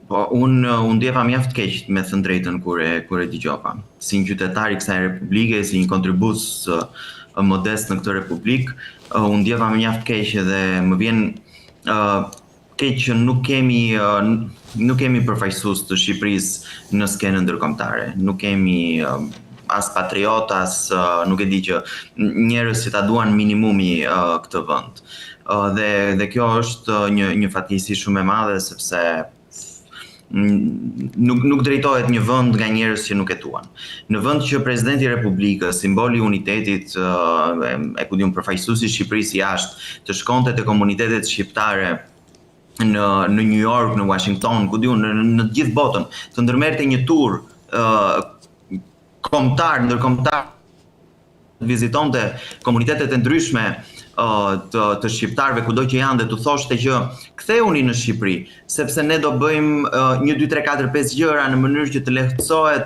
Po, unë ndjeva mjaft keq me thënë drejtën kur e dëgjova. Si një qytetar i kësaj republike, si një kontribues modest në këtë republikë, unë ndjeva mjaft keq dhe më vjen keq që nuk kemi përfaqësues të Shqipërisë në skenën ndërkombëtare. Nuk kemi as patriot, as nuk e di që njerëz që ta duan minimumi këtë vend. Dhe kjo është një fatkeqësi shumë e madhe sepse nuk drejtohet një vend nga njerëz që nuk e duan. Në vend që presidenti i Republikës, simboli i unitetit, përfaqësuesi i Shqipërisë jashtë, të shkonte te komunitetet shqiptare në New York, në Washington, ku diun, në të gjithë botën, të ndërmerrte një tur ndërkombëtar, vizitonte komunitetet e ndryshme të shqiptarëve kudo që janë dhe të thoshte që ktheuni në Shqipëri, sepse ne do bëjmë 1, 2, 3, 4, 5 gjëra në mënyrë që të lehtësohet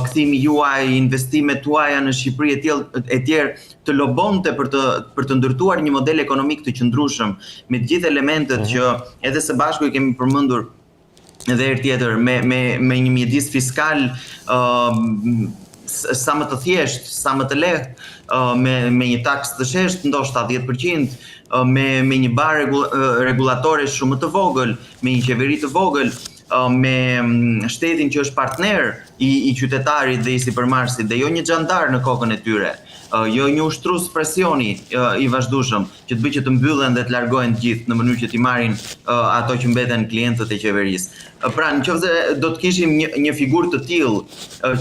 kthimi juaj, investimet tuaja në Shqipëri e tjerë, të lobonte për të ndërtuar një model ekonomik të qëndrueshëm me të gjithë elementet që edhe së bashku i kemi përmendur edhe herë tjetër me një mjedis fiskal sa më të thjesht, sa më të lehtë, me një taks të sheshtë, ndoshta 10%, me një bar regulatore shumë më të vogël, me një qeveri të vogël, me shtetin që është partner i qytetarit dhe i sipërmarrësit, dhe jo një xhandar në kokën e tyre, jo një ushtrues presioni i vazhdueshëm që të bëjë që të mbyllen dhe të largohen të gjithë në mënyrë që t'i marrin ato që mbeten klientët e qeverisë. Pra, nëse do të kishim një figurë të tillë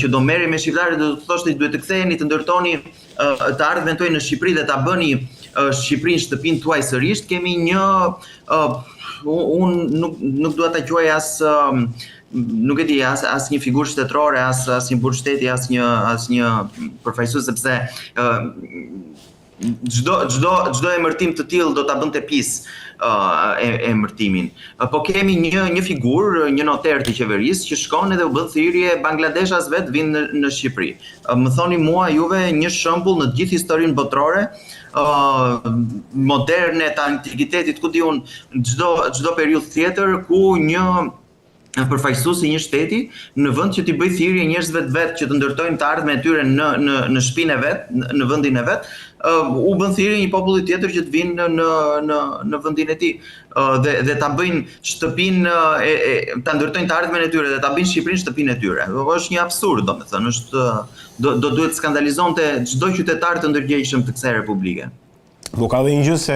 që do merrej me shqiptarët, do të thoshte duhet të ktheheni, të ndërtoni, të ardhmen tuaj në Shqipëri dhe ta bëni Shqipërinë shtëpinë tuaj sërish, kemi një unë nuk dua ta quaj as nuk e di, as një figurë shtetërore, as një burg shteti, as një përfaqësues, sepse çdo emërtim të tillë do ta bënte pis emërtimin. Po kemi një figurë, një noter të qeverisë që shkon edhe u bën thirrje Bangladeshas vet vinë në Shqipëri. Më thoni mua juve një shembull në të gjithë historinë botërore, moderne, të antikitetit, ku diun, çdo periudhë tjetër ku një përfaqësues i një shteti në vend që t'i bëj thirrje njerëzve të vet që të ndërtojnë të ardhmen e tyre në shtëpinë e vet, në vendin e vet, u bën thirrje një populli tjetër që të vinë në vendin e tij dhe ta bëjnë shtëpinë ta ndërtojnë të ardhmen e tyre dhe ta bëjnë Shqipërinë shtëpinë e tyre. Është një absurd, domethënë, do duhet skandalizonte çdo qytetar të ndërgjegjshëm të kësaj republike. Po ka dhe një gjë se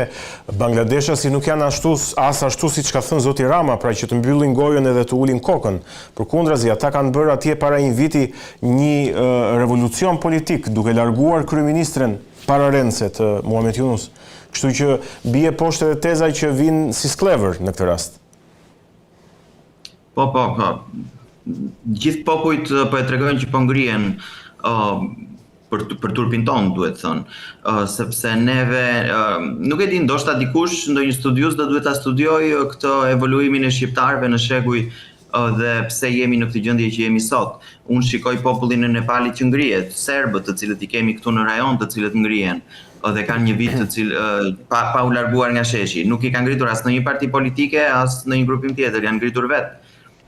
Bangladeshasi nuk janë ashtu siç ka thënë zoti Rama, pra që të mbyllin gojën edhe të ulin kokën. Përkundrazi, ata kanë bërë atje para një viti një revolucion politik, duke larguar kryeministren para rëndëse të Muhamet Yunus. Kështu që bie poshtë edhe teza që vinë si sklever në këtë rast. Po. Gjithë popujt po e tregojnë që po ngrihen për turpin ton, duhet thënë, sepse neve, nuk e di, ndoshta dikush, ndonjë studius do duhet ta studiojë këtë evoluimin e shqiptarëve në shekuj dhe pse jemi në këtë gjendje që jemi sot. Unë shikoj popullin e Nepalit që ngrihet, serbët të cilët i kemi këtu në rajon, të cilët ngrihen dhe kanë një vit pa u larguar nga sheshi. Nuk i kanë ngritur as në një parti politike, as në një grupim tjetër, janë ngritur vetë.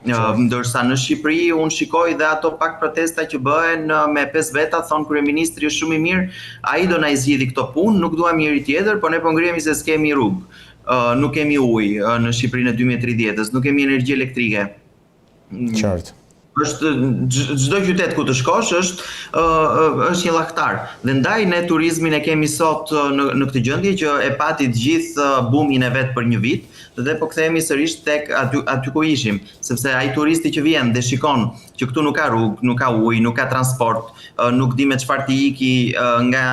Ndërsa në Shqipëri unë shikoj dhe ato pak protesta që bëhen me 5 veta, thonë kryeministri është shumë i mirë, ai do na i zgjidhë këto punë, nuk duam njëri tjetër, por ne po ngrihemi se s'kemi rrugë, nuk kemi ujë në Shqipërinë e 2030-s, nuk kemi energji elektrike. Qartë. Çdo qytet ku të shkosh është një llaktar. Dhe ndaj ne turizmin e kemi sot në këtë gjendje që e pati të gjithë bumin e vet për një vit dhe po kthehemi sërish tek aty ku ishim, sepse ai turisti që vjen dhe shikon që këtu nuk ka rrugë, nuk ka ujë, nuk ka transport, nuk di me çfarë të iki nga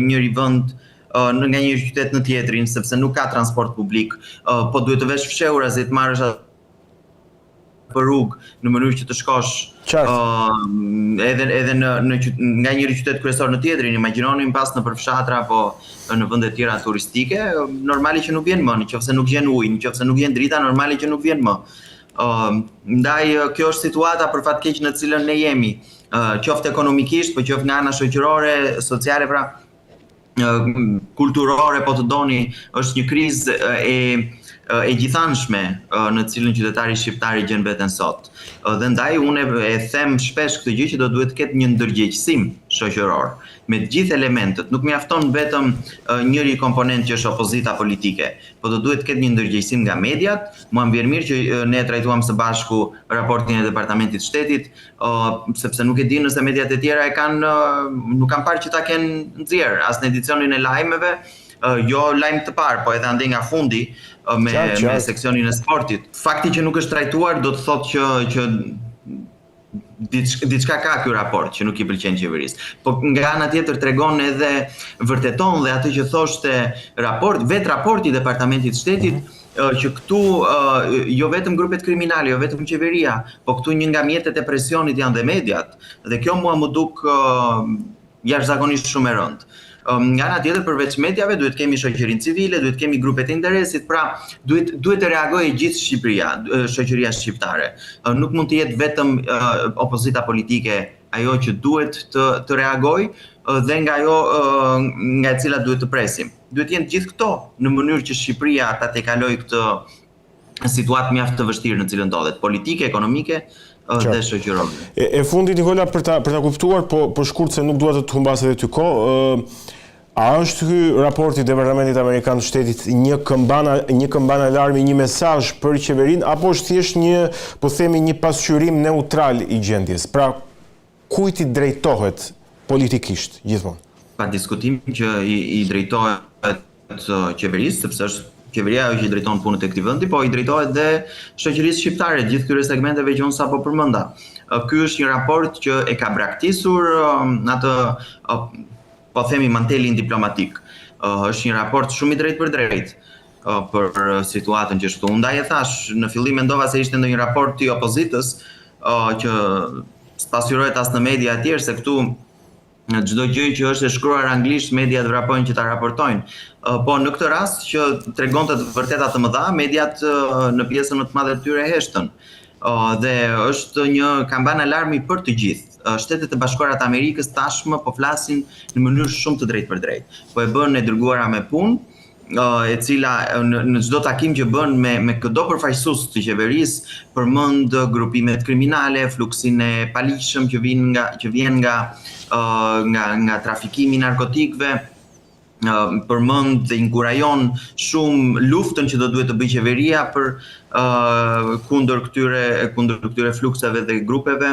njëri vend nga një qytet në tjetrin, sepse nuk ka transport publik, po duhet të vesh fshehura se të marrësh për rrugë në mënyrë që të shkosh edhe nga njëri qytet kryesor në tjetrin. Imagjinoni pas në përfshatra apo në vende të tjera turistike, normali që nuk vjen më, nëse nuk vjen ujë, nëse nuk vjen drita, normali që nuk vjen më. Ndaj kjo është situata për fat keq në të cilën ne jemi, qoftë ekonomikisht, po qoftë nga ana shoqërore, sociale, pra kulturore, po të doni, është një krizë e gjithanshme në cilën qytetari shqiptar i gjen veten sot. Dhe ndaj unë e them shpesh këtë gjë që do duhet të ketë një ndërgjegjësim shoqëror me të gjithë elementët. Nuk mjafton vetëm njëri komponent që është opozita politike, po do duhet të ketë një ndërgjegjësim nga mediat. Mua më vjen mirë që ne trajtuam së bashku raportin e Departamentit të Shtetit, sepse nuk e di nëse mediat e tjera nuk kanë parë që ta kenë nxjerr as në edicionin e lajmeve, jo lajm të parë, po edhe ande nga fundi me seksionin e sportit. Fakti që nuk është trajtuar do të thotë që diçka ka ky raport që nuk i pëlqen qeverisë. Po nga ana tjetër tregon edhe vërteton dhe atë që thoshte vetë raporti i Departamentit të Shtetit, që këtu jo vetëm grupet kriminale, jo vetëm qeveria, po këtu një nga mjetet e presionit janë dhe mediat. Dhe kjo mua më duk jashtëzakonisht shumë e rëndë. Nga ana tjetër, përveç mediave, duhet kemi shoqërinë civile, duhet kemi grupet e interesit, pra duhet të reagojë gjithë Shqipëria, shoqëria shqiptare. Nuk mund të jetë vetëm opozita politike ajo që duhet të reagojë dhe nga ajo nga e cila duhet të presim. Duhet jenë gjithë këto në mënyrë që Shqipëria ta tejkalojë këtë situatë mjaft të vështirë në cilën ndodhet, politike, ekonomike dhe shoqërore. E fundit, Nikola, për ta kuptuar, po shkurt se nuk dua të humbas edhe ty kohë, a është ky raporti i Departamentit Amerikan të Shtetit një këmban alarmi, një mesazh për qeverinë, apo është thjesht një pasqyrim neutral i gjendjes? Pra, kujt i drejtohet politikisht gjithmonë? Pa diskutim që i drejtohet qeverisë, sepse është qeveria që i drejton punët e këtij vendi, po i drejtohet dhe shoqërisë shqiptare, gjithë këtyre segmenteve që unë sapo përmenda. Ky është një raport që e ka braktisur atë, po themi, mantelin diplomatik. Është një raport shumë i drejtë për drejtë për situatën që është. Unë ndaj e thash, në fillim mendova se ishte ndonjë raport i opozitës që spasjurohet as në media e tjerë, se këtu çdo gjë që është e shkruar anglisht, mediat vrapojnë që ta raportojnë. Po në këtë rast që tregonte të vërteta të mëdha, mediat në pjesën më të madhe të tyre heshtën. Dhe është një kamban alarmi për të gjithë. Shtetet e Bashkuara të Amerikës tashmë po flasin në mënyrë shumë të drejtë për drejtë. Po e bën e dërguara me punë, e cila në çdo takim që bën me çdo përfaqësues të qeverisë përmend grupimet kriminale, fluksin e paligjshëm që vjen nga trafikimi i narkotikëve, përmend dhe inkurajon shumë luftën që do duhet të bëjë qeveria për kundër këtyre flukseve dhe grupeve.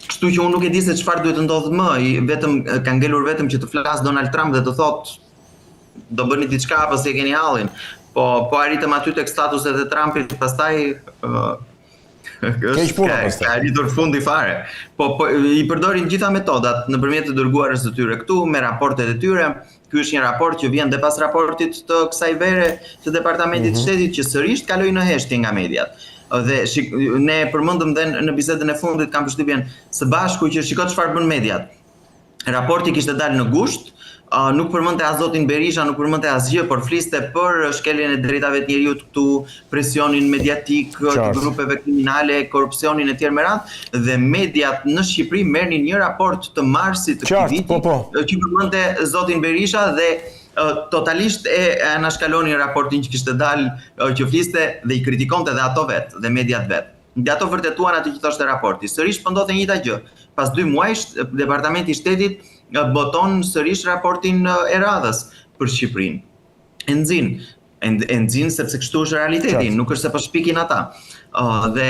Kështu që unë nuk e di se çfarë duhet të ndodhë më, vetëm ka ngelur vetëm që të flas Donald Trump dhe të thotë do bëni diçka apo si e keni hallin. Po arritëm aty tek statuset e Trumpit, pastaj ka arritur fundi fare. Po i përdorin gjitha metodat nëpërmjet të dërguarës së tyre këtu me raportet e tyre. Ky është një raport që vjen dhe pas raportit të kësaj vere të Departamentit të Shtetit që sërish kaloi në heshtje nga mediat. Dhe ne përmendëm dhe në bisedën e fundit, kam përshtypjen së bashku që shiko çfarë bën mediat. Raporti kishte dalë në gusht, nuk përmendte as zotin Berisha, nuk përmendte asgjë, por fliste për shkeljen e drejtave të njerëzit këtu, presionin mediatik të grupeve kriminale, korrupsionin e tjerë me radhë, dhe mediat në Shqipëri merrnin një raport të marsit të këtij viti që përmendte zotin Berisha dhe totalisht e anashkalonin raportin që kishte dalë, që fliste dhe i kritikonte dhe ato vetë, dhe mediat vetë. Dhe ato vërtetuan atë që thoshte raporti. Sërish po ndodhte njëjta gjë. Pas 2 muajsh, Departamenti i Shtetit boton sërish raportin e radhës për Shqipërinë. E nxin sepse kështu është realiteti, nuk është se po shpikin ata. Dhe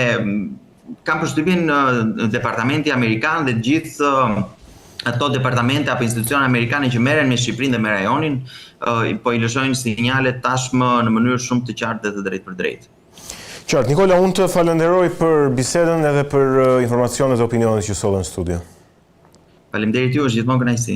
kam përshtypjen Departamenti Amerikan dhe gjithë ato departamente apo institucione amerikane që merren me Shqipërinë dhe me rajonin, po i lëshojnë sinjale tashmë në mënyrë shumë të qartë dhe të drejtë për drejtë. Qartë, Nikola, unë të falenderoj për bisedën edhe për informacionet dhe opinionet që solën në studio. Faleminderit ju, është gjithmonë kënaqësi.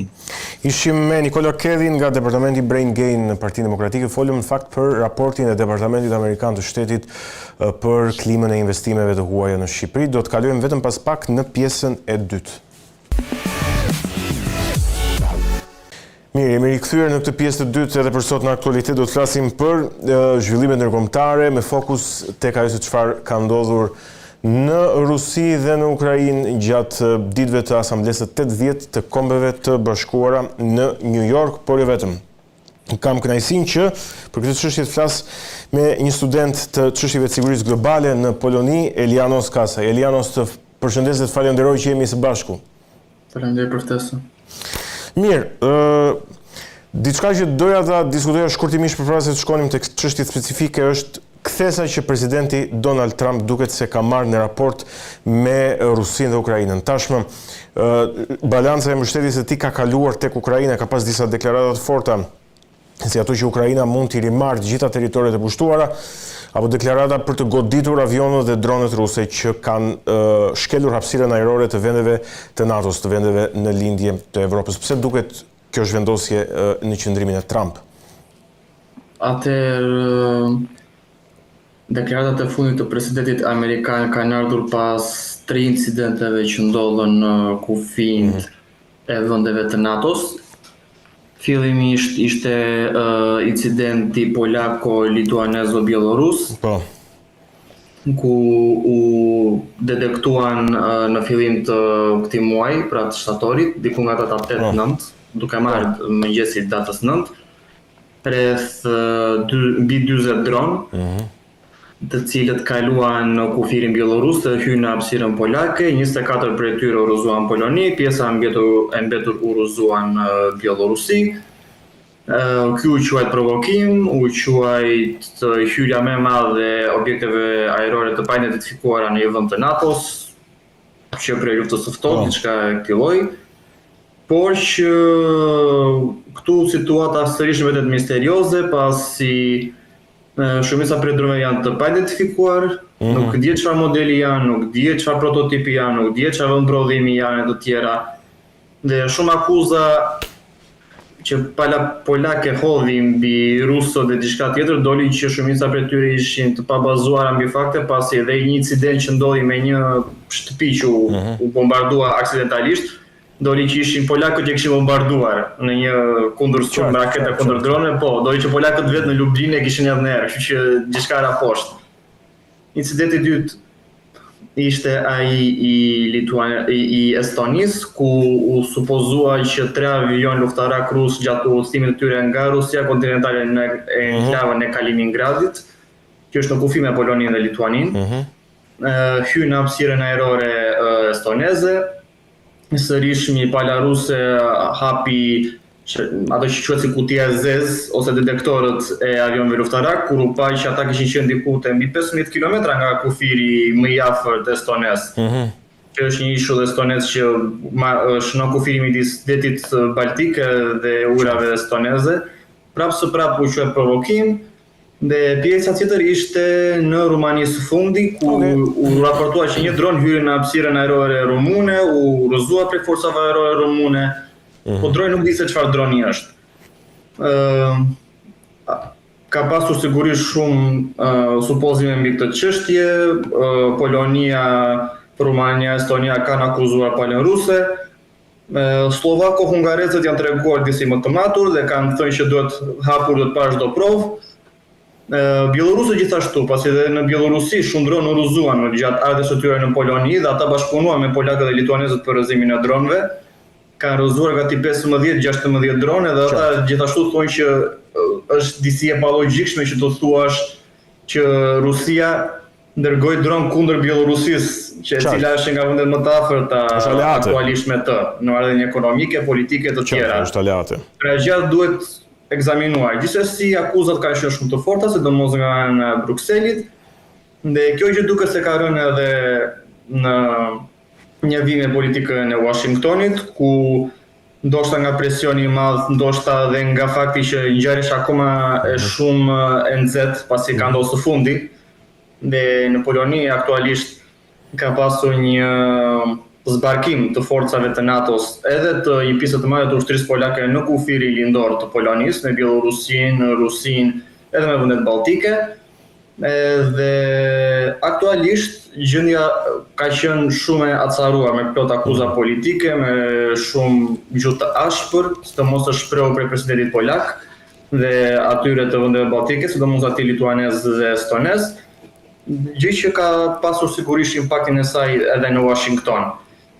Ishim me Nikola Kedhin nga Departamenti Brain Gain në Partinë Demokratike. Folëm në fakt për raportin e Departamentit Amerikan të Shtetit për klimën e investimeve të huaja në Shqipëri. Do të kalojmë vetëm pas pak në pjesën e dytë. Mirë, jemi rikthyer në këtë pjesë të dytë edhe për sot në aktualitet do të flasim për zhvillimet ndërkombëtare me fokus tek ajo se çfarë ka ndodhur në Rusi dhe në Ukrainë gjatë ditëve të Asamblesë 80 të Kombeve të Bashkuara në New York, por jo vetëm. kam kënaqësinë që për këtë çështje të flas me një student të çështjeve të sigurisë globale në Poloni, Elianos Kasaj. Elianos, të përshëndes dhe të falenderoj që jemi së bashku. Faleminderit për ftesën. Mirë, diçka që doja ta diskutoja shkurtimisht përpara se të shkonim tek çështjet specifike është kthesa që presidenti Donald Trump duket se ka marrë në raport me Rusinë dhe Ukrainën. Tashmë balanca e mbështetjes së tij ka kaluar tek Ukraina, ka pas disa deklarata të forta si ato që Ukraina mund t'i rimarrë gjitha territoret e pushtuara, apo deklarata për të goditur avionët dhe dronet ruse që kanë shkelur hapësirën ajrore të vendeve të NATO-s, të vendeve në lindje të Evropës. Pse duket kjo zhvendosje në qëndrimin e Trump? Deklaratat e fundit të presidentit amerikan kanë ardhur pas 3 incidenteve që ndodhen në kufinë e vendeve të NATO-s. Fillimisht ishte incidenti polako-lituanezo-bielorus, ku u detektuan në fillim të këtij muaji, pra të shtatorit, diku nga data 8-9, duke marrë mëngjesit datës 9, rreth mbi 40 dronë, të cilët kaluan në kufirin bielorus dhe hyrën në hapësirën polake, 24 prej tyre u rrëzuan Poloni, pjesa e mbetur u rrëzuan në Bielorusi. Ky u quajt provokim, u quajt hyrja më e madhe e objekteve ajrore të pa-identifikuara në një vend të NATO-s, që prej luftës së ftohtë, diçka e këtij lloji. Por që këtu situata sërish vetë misterioze, pasi shumica prej dronëve janë të pa-identifikuar, nuk dihet çfarë modeli janë, nuk dihet çfarë prototipi janë, nuk dihet çfarë vend prodhimi janë e të tjera. Dhe shumë akuza që polake hodhi mbi rusët dhe diçka tjetër, doli që shumica prej tyre ishin të pabazuara mbi fakte, pasi edhe një incident që ndodhi me një shtëpi që u bombardua aksidentalisht, doli që ishin polakët që kishin bombarduar në një kundërshtim me rakete kundër drone, doli që polakët vetë në Lublinë kishin edhe në erë, kështu që diçka era poshtë. Incidenti i dytë ishte ai i Estonisë, ku u supozua që 3 avion luftarak rus gjatë udhëtimit të tyre nga Rusia kontinentale në enklavën e Kaliningradit, që është në kufi me Poloninë dhe Lituaninë, hyn në hapësirën ajrore estoneze. Sërish një pala ruse hapi ato që quhet si kutia e zezë ose detektorët e avionëve luftarak, kur u pa që ata kishin qenë diku te mbi 15 kilometra nga kufiri më i afërt estonez. Që është një ishull estonez që është në kufirin midis detit baltik dhe ujrave estoneze. Prapë së prapë u quhet provokim. Dhe pjesa tjetër ishte në Rumani së fundi, ku u raportua që një dron hyri në hapësirën ajrore rumune, u rrëzua prej forcave ajrore rumune, po droni nuk di se çfarë droni është. Ka pasur sigurisht shumë supozime mbi këtë çështje. Polonia, Rumania, Estonia kanë akuzuar palën ruse. Slovako-hungarezët janë treguar disi më të matur dhe kanë thënë që duhet hapur dhe të parë çdo provë. Bielorusët gjithashtu, pasi edhe në Bielorusi shumë dronë u rrëzuan gjatë ardhes së tyre në Poloni dhe ata bashkëpunuan me polakët dhe lituanezët për rrëzimin e dronëve. Kanë rrëzuar gati 15-16 dronë dhe ata gjithashtu thonë që është disi e palogjikshme që të thuash që Rusia dërgoi dronë kundër Bielorusisë, e cila është nga vendet më të afërta aktualisht me të, në marrëdhënie ekonomike, politike të tjera. Pra gjatë duhet ekzaminuar. Gjithsesi akuzat kanë qenë shumë të forta, sidomos nga ana e Brukselit, dhe kjo gjë duket se ka rënë edhe në njëvime politike në Washingtonit, ku ndoshta nga presioni i madh, ndoshta edhe nga fakti që ngjarja është akoma e shumë e nxehtë pasi ka ndodhur së fundi, dhe në Poloni aktualisht ka pasur një zbarkim të forcave të NATO-s edhe të një pjesë të madhe të ushtrisë polake në kufirin lindor të Polonisë, me Bielorusinë, Rusinë, edhe me vendet balltike. Dhe aktualisht gjendja ka qenë shumë e acaruar me plot akuza politike, me shumë gjuhë të ashpër, sidomos të shprehur prej presidentit polak dhe atyre të vendeve balltike, sidomos atij lituanez dhe estonez, gjë që ka pasur sigurisht impaktin e saj edhe në Washington.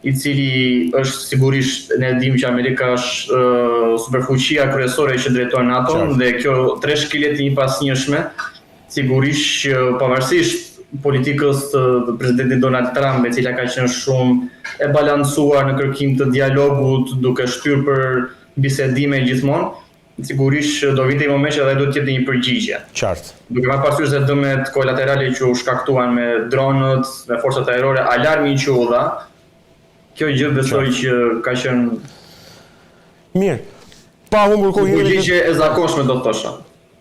i cili është sigurisht ne dim që Amerika është superfuqia kryesore që drejton NATO-n dhe kjo tre shkeljet e njëpasnjëshme sigurisht që pavarësisht politikës të presidentit Donald Trump, e cila ka qenë shumë e balancuar në kërkim të dialogut, duke shtyrë për bisedime gjithmonë, sigurisht do vinte një moment që edhe do të jetë një përgjigje. Qartë. Duke marrë parasysh se dëmet kolaterale që u shkaktuan me dronët, me forcat ajrore, alarmi që u dha, kjo gjë besoj që ka qenë Mirë. Pa humbur kohë një përgjigje e zakonshme do të thosha.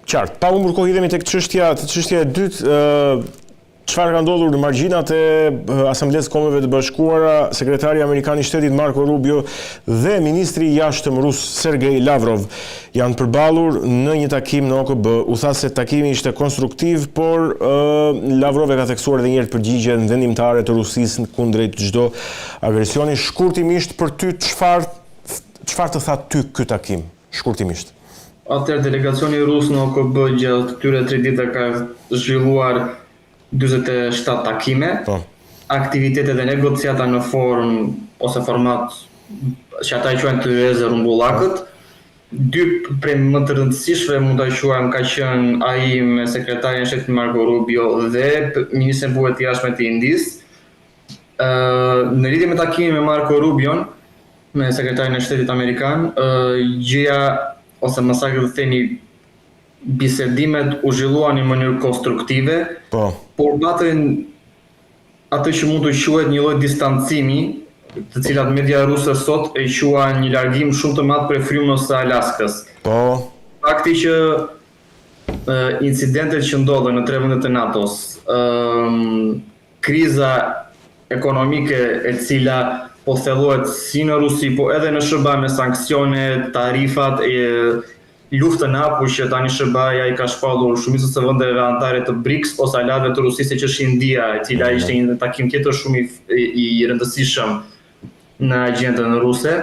Qartë. Pa humbur kohë hidhemi tek çështja e dytë, çfarë ka ndodhur në margjinat e Asamblesë Kombeve të Bashkuara, sekretari amerikan i shtetit Marco Rubio dhe ministri i jashtëm rus Sergej Lavrov janë përballur në një takim në OKB. U tha se takimi ishte konstruktiv, por Lavrov e ka theksuar edhe një herë përgjigjen vendimtare të Rusisë kundrejt çdo agresioni. Shkurtimisht për ty çfarë të tha ty ky takim? Shkurtimisht. Atëherë delegacioni rus në OKB gjatë këtyre 3 ditëve ka zhvilluar 47 takime, aktivitetet e negociata në form ose format që ata i quajnë tyreze rumbullakët. 2 prej më të rëndësishme mund ta quajmë ka qenë ai me sekretarin e shtetit Marco Rubio dhe ministrin e punëve të jashtme të Indisë. Në lidhje me takimin me Marco Rubion, me sekretarin e shtetit amerikan, gjëja ose më saktë të themi bisedimet u zhvilluan në mënyrë konstruktive, por patën atë që mund të quhet një lloj distancimi, të cilat media ruse sot e quajnë një largim shumë të madh prej frymës së Alaskës. Fakti që incidentet që ndodhen në 3 vendet e NATO-s, kriza ekonomike e cila po thellohet si në Rusi, po edhe në SBA me sanksione, tarifat luftën hapur që tani SBA-ja i ka shpallur shumicës së vendeve anëtare të BRICS ose aleatëve të Rusisë që është India, e cila ishte një takim tjetër shumë i rëndësishëm në agjendën ruse.